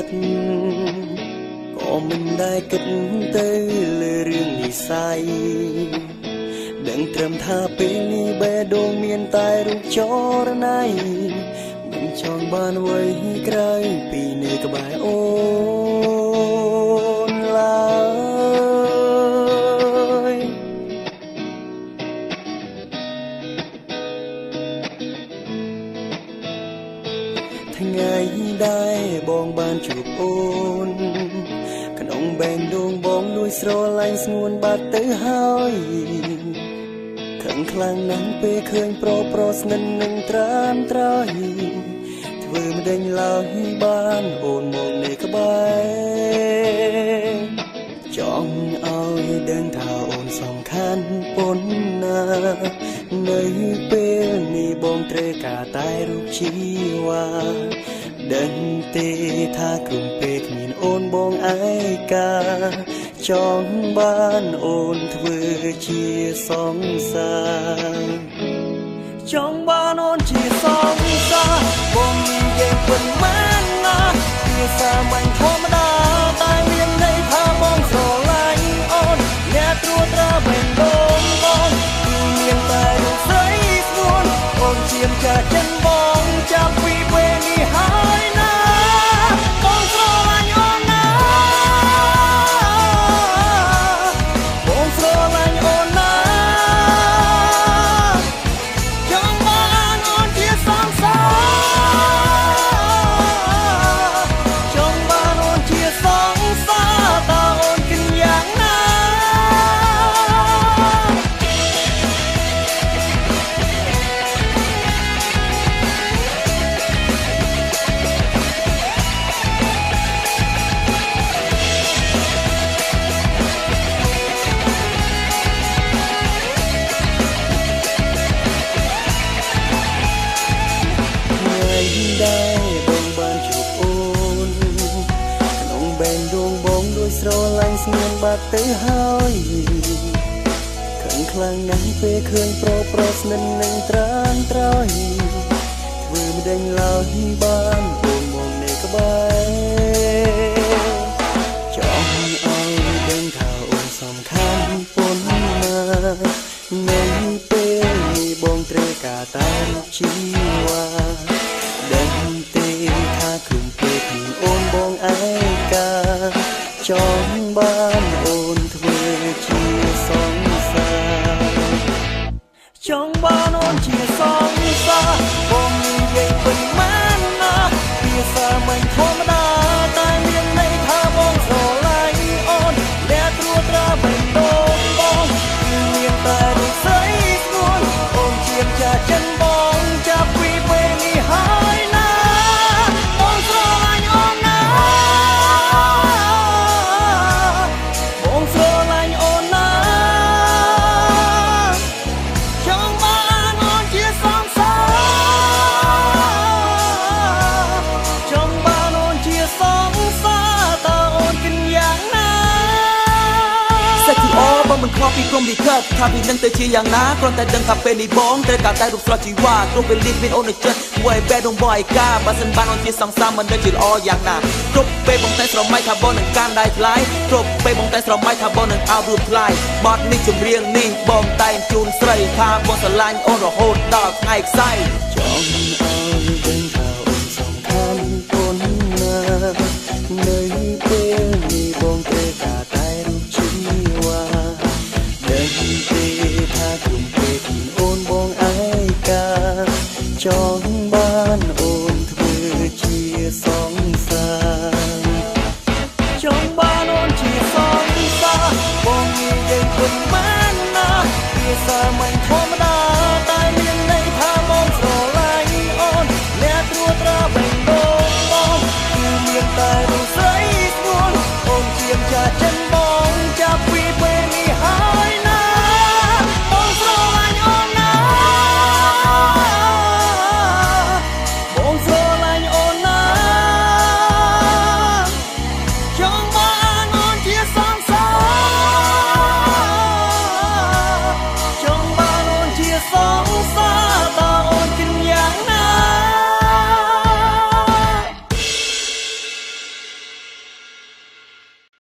តក៏មិនដែលគិតទៅលើរឿងនិស័យដឹងត្រឹមថាពេលនេះបេះដូងមានតែរូបចរណៃមិនចង់បានអ្វីក្រៅពីនៅក្បែរអូនឡើយថ្ងៃដែលបងបានជួបអូនក្នុងបែងដួងបងលួចស្រឡាញ់ស្ងួនបាត់ទៅហើយខឹងខ្លាំងណាស់ពេលឃើញប្រុសស្និននឹងត្រានត្រៃធ្វើមិនដេញឡើយបានអូនមកនៅក្បែរចង់ឲ្យដឹងថាអូនសំខាន់ប៉ុណ្ណានៅពេលនេះបងត្រូវការតែរូបជីវ៉ាដឹងទេថាគុំពេកគ្មានអូនបងឯកាចង់បានអូនធ្វើជាសង្សារចង់បានអូនជាសង្សារបងនិយាយពិតមែនណាវាសាមញ្ញធម្មតាតែមានន័យថាបងស្រឡាញ់អូនអ្នកត្រួតត្រាបេះដូងបងគឺមានតែរូបស្រីស្ងួនអូនជាម្ចាស់ចិនបងចាប់ពីពេលនេះហើយណាបងស្រឡាញ់អូនណាបងស្រឡាញ់អូនណាចង់បានអូនជាសង្សារចង់បានអូនជាសង្សារតើអូនគិតយ៉ាងណាដែលបងបានជួបអូនក្នុងបែងដួងបងដូចស្រឡាញ់ស្ងួនបាត់ទៅហើយខឹងខ្លាំងណាស់ពេលឃើញប្រុសស្និននឹងត្រានត្រៃធ្វើមិនដេញឡើយបានអូនមកនៅក្បែរចង់ឲ្យដឹងថាអូនសំខាន់ប៉ុណ្ណានៅពេលនេះបងត្រូវការតែរូបជីវ៉ាដឹងទេថាគុំពេកមានអូនបងឯកាចង់បានអូនធ្វើជាសង្សារចង់បានអូនជាសង្សារបងនិយាយពិតមែនណាវាសាមញ្ញធម្មតាតែមានន័យថាបងស្រឡាញ់អូនអ្នកត្រួតត្រាបេះដូងបងគឺមានតែរូបស្រីស្ងួនអូនជាម្ចាស់ចិនបងចាប់ពីពេលនេះហើយណាបងស្រឡាញ់អូនណាបងស្រឡាញ់អូនណាចង់បានអូនជាសង្សារចង់បានអូនជាសង្សារតើអូនគិតយ៉ាងណាសេចក្ដីអូបងមិនខ្វល់ពីក្រុមលិខិតថាពីនឹងទៅជាយ៉ាងណាគ្រាន់តែដឹងថាពេលនេះបងត្រូវការតែរូបស្រស់ជីវ៉ាគ្រប់ពេលនេះមានអូននៅចិត្តធ្វើឲ្យបែបដងបងឯកាបើសិនបានអូនជាសង្សារមិនដឹងជាល្អយ៉ាងណាគ្រប់ពេលបងតែស្រមៃថាបងនឹងកាន់ដៃថ្លៃគ្រប់ពេលបងតែស្រមៃថាបងនឹងអោបរូបថ្លៃបទនេះចម្រៀងនេះបងតែជូនស្រីថាបងស្រឡាញ់អូនរហូតដល់ថ្ងៃខ្សែចង់